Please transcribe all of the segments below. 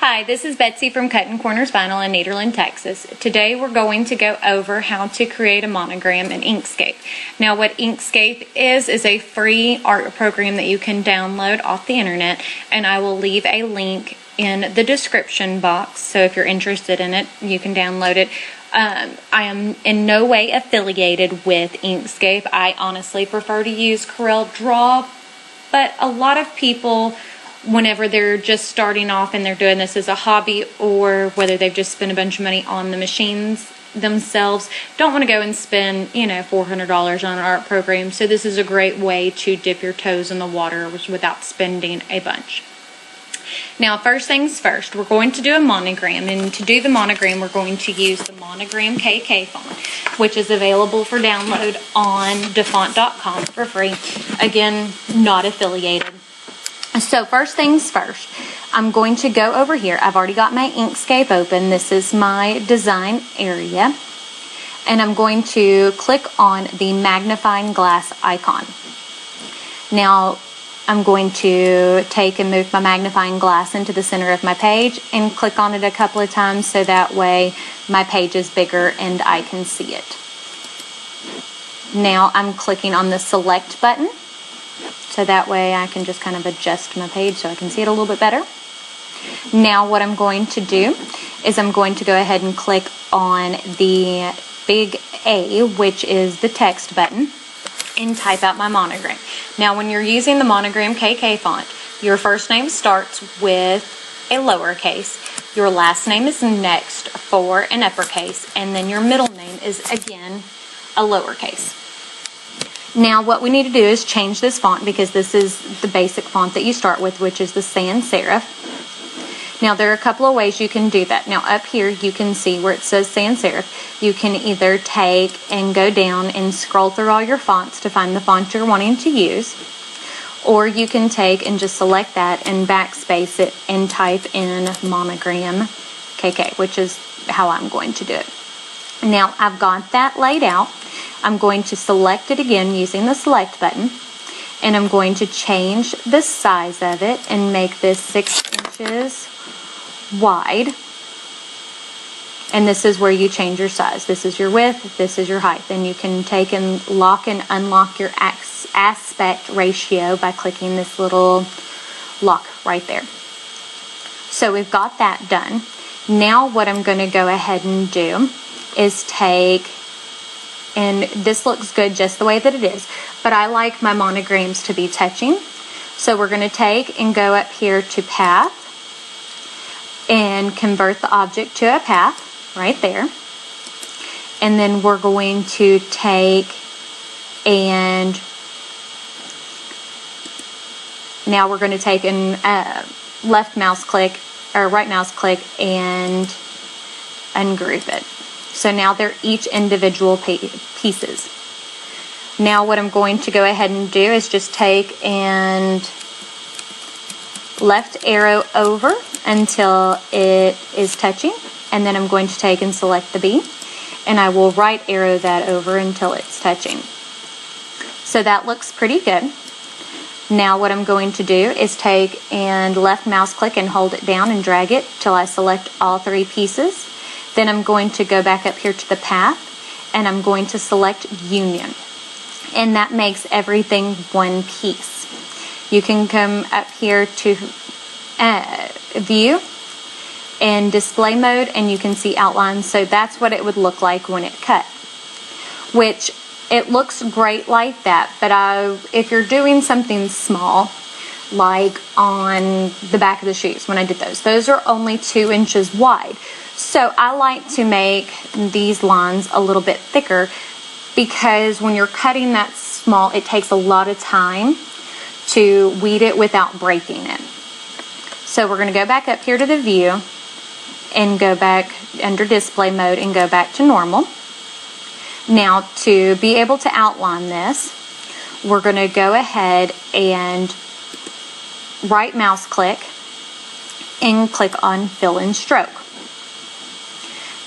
Hi, this is Betsy from Cuttin Corners Vinyl in Nederland, Texas. Today we're going to go over how to create a monogram in Inkscape. Now what Inkscape is a free art program that you can download off the internet, and I will leave a link in the description box, so if you're interested in it, you can download it. I am in no way affiliated with Inkscape. I honestly prefer to use Corel Draw, but a lot of people, whenever they're just starting off and they're doing this as a hobby, or whether they've just spent a bunch of money on the machines themselves, don't want to go and spend, $400 on an art program. So this is a great way to dip your toes in the water without spending a bunch. Now, first things first, we're going to do a monogram, and to do the monogram, we're going to use the Monogram KK font, which is available for download on dafont.com for free. Again, not affiliated. So first things first, I'm going to go over here. I've already got my Inkscape open. This is my design area. And I'm going to click on the magnifying glass icon. Now, I'm going to take and move my magnifying glass into the center of my page and click on it a couple of times so that way my page is bigger and I can see it. Now I'm clicking on the select button, so that way I can just kind of adjust my page so I can see it a little bit better. Now what I'm going to do is I'm going to go ahead and click on the big A, which is the text button, and type out my monogram. Now when you're using the Monogram KK font, your first name starts with a lowercase, your last name is next for an uppercase, and then your middle name is again a lowercase. Now what we need to do is change this font, because this is the basic font that you start with, which is the sans serif. Now there are a couple of ways you can do that. Now up here you can see where it says sans serif. You can either take and go down and scroll through all your fonts to find the font you're wanting to use, or you can take and just select that and backspace it and type in Monogram KK, which is how I'm going to do it. Now I've got that laid out. I'm going to select it again using the select button, and I'm going to change the size of it and make this 6 inches wide. And this is where you change your size. This is your width, this is your height. Then you can take and lock and unlock your aspect ratio by clicking this little lock right there. So we've got that done. Now what I'm going to go ahead and do is take, and this looks good just the way that it is, but I like my monograms to be touching. So we're going to take and go up here to path and convert the object to a path right there. And then we're going to take and now we're going to take and left mouse click or right mouse click and ungroup it. So now they're each individual pieces. Now what I'm going to go ahead and do is just take and left arrow over until it is touching, and then I'm going to take and select the B, and I will right arrow that over until it's touching. So that looks pretty good. Now what I'm going to do is take and left mouse click and hold it down and drag it till I select all 3 pieces. Then I'm going to go back up here to the path, and I'm going to select Union. And that makes everything one piece. You can come up here to View and Display Mode, and you can see outlines. So that's what it would look like when it cut, which it looks great like that. But if you're doing something small, like on the back of the shoes, when I did those are only 2 inches wide. So I like to make these lines a little bit thicker, because when you're cutting that small, it takes a lot of time to weed it without breaking it. So we're going to go back up here to the view and go back under display mode and go back to normal. Now to be able to outline this, we're going to go ahead and right mouse click and click on fill in stroke.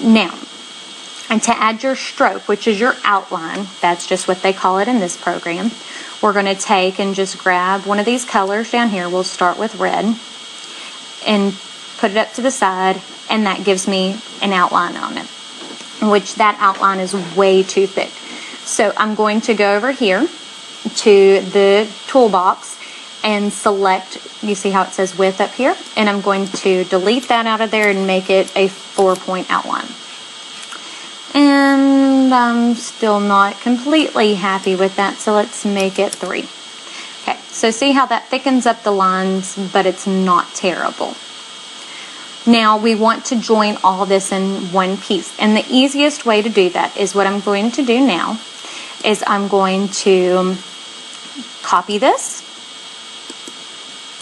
Now, and to add your stroke, which is your outline, that's just what they call it in this program, we're going to take and just grab one of these colors down here. We'll start with red and put it up to the side, and that gives me an outline on it, which that outline is way too thick. So I'm going to go over here to the toolbox and select, you see how it says width up here, and I'm going to delete that out of there and make it a 4-point outline. And I'm still not completely happy with that, so let's make it 3. Okay, so see how that thickens up the lines, but it's not terrible. Now we want to join all this in one piece, and the easiest way to do that is what I'm going to do now is I'm going to copy this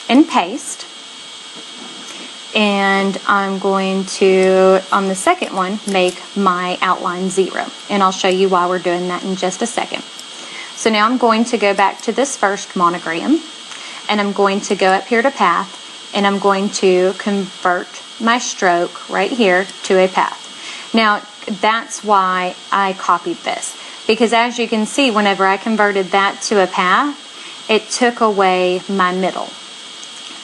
and paste, and I'm going to, on the second one, make my outline 0, and I'll show you why we're doing that in just a second. So now I'm going to go back to this first monogram, and I'm going to go up here to path, and I'm going to convert my stroke right here to a path. Now that's why I copied this, because as you can see, whenever I converted that to a path, it took away my middle.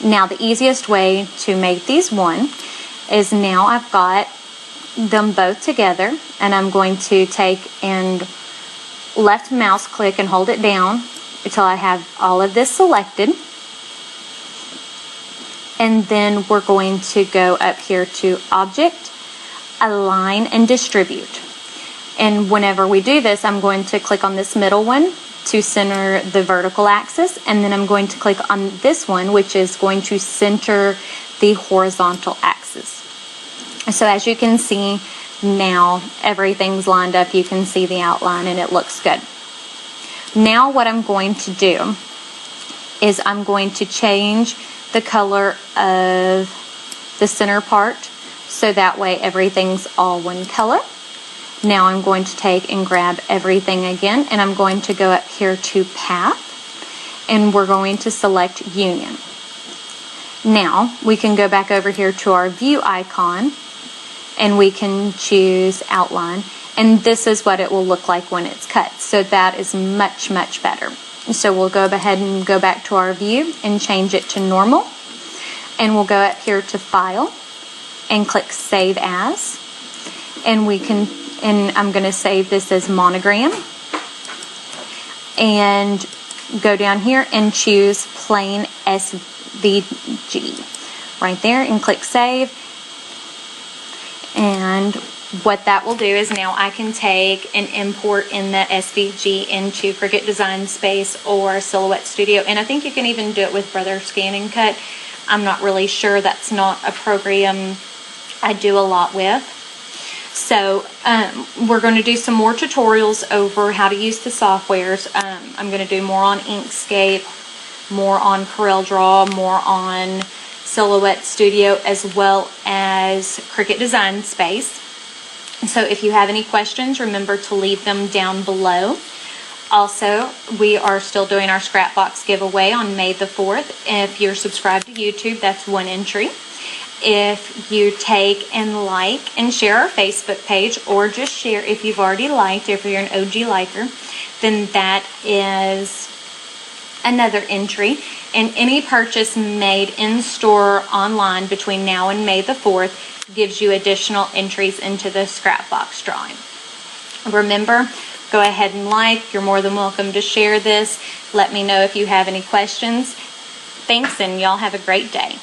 Now the easiest way to make these one is now I've got them both together, and I'm going to take and left mouse click and hold it down until I have all of this selected. And then we're going to go up here to Object, Align, and Distribute. And whenever we do this, I'm going to click on this middle one to center the vertical axis, and then I'm going to click on this one, which is going to center the horizontal axis. So as you can see now, everything's lined up. You can see the outline and it looks good. Now what I'm going to do is I'm going to change the color of the center part so that way everything's all one color. Now I'm going to take and grab everything again, and I'm going to go up here to Path, and we're going to select Union. Now we can go back over here to our view icon, and we can choose Outline, and this is what it will look like when it's cut. So that is much, much better. So we'll go ahead and go back to our view and change it to normal, and we'll go up here to File and click Save As, and we can, and I'm going to save this as monogram, and go down here and choose plain SVG right there and click Save. And what that will do is now I can take and import in the SVG into Cricut Design Space or Silhouette Studio, and I think you can even do it with Brother Scan and Cut. I'm not really sure. That's not a program I do a lot with. So we're going to do some more tutorials over how to use the softwares. I'm going to do more on Inkscape, more on CorelDRAW, more on Silhouette Studio, as well as Cricut Design Space. So if you have any questions, remember to leave them down below. Also, we are still doing our Scrapbox giveaway on May the 4th. If you're subscribed to YouTube, that's 1 entry. If you take and like and share our Facebook page, or just share if you've already liked, if you're an OG liker, then that is another entry. And any purchase made in store or online between now and May the 4th gives you additional entries into the Scrapbox drawing. Remember, go ahead and like. You're more than welcome to share this. Let me know if you have any questions. Thanks, and y'all have a great day.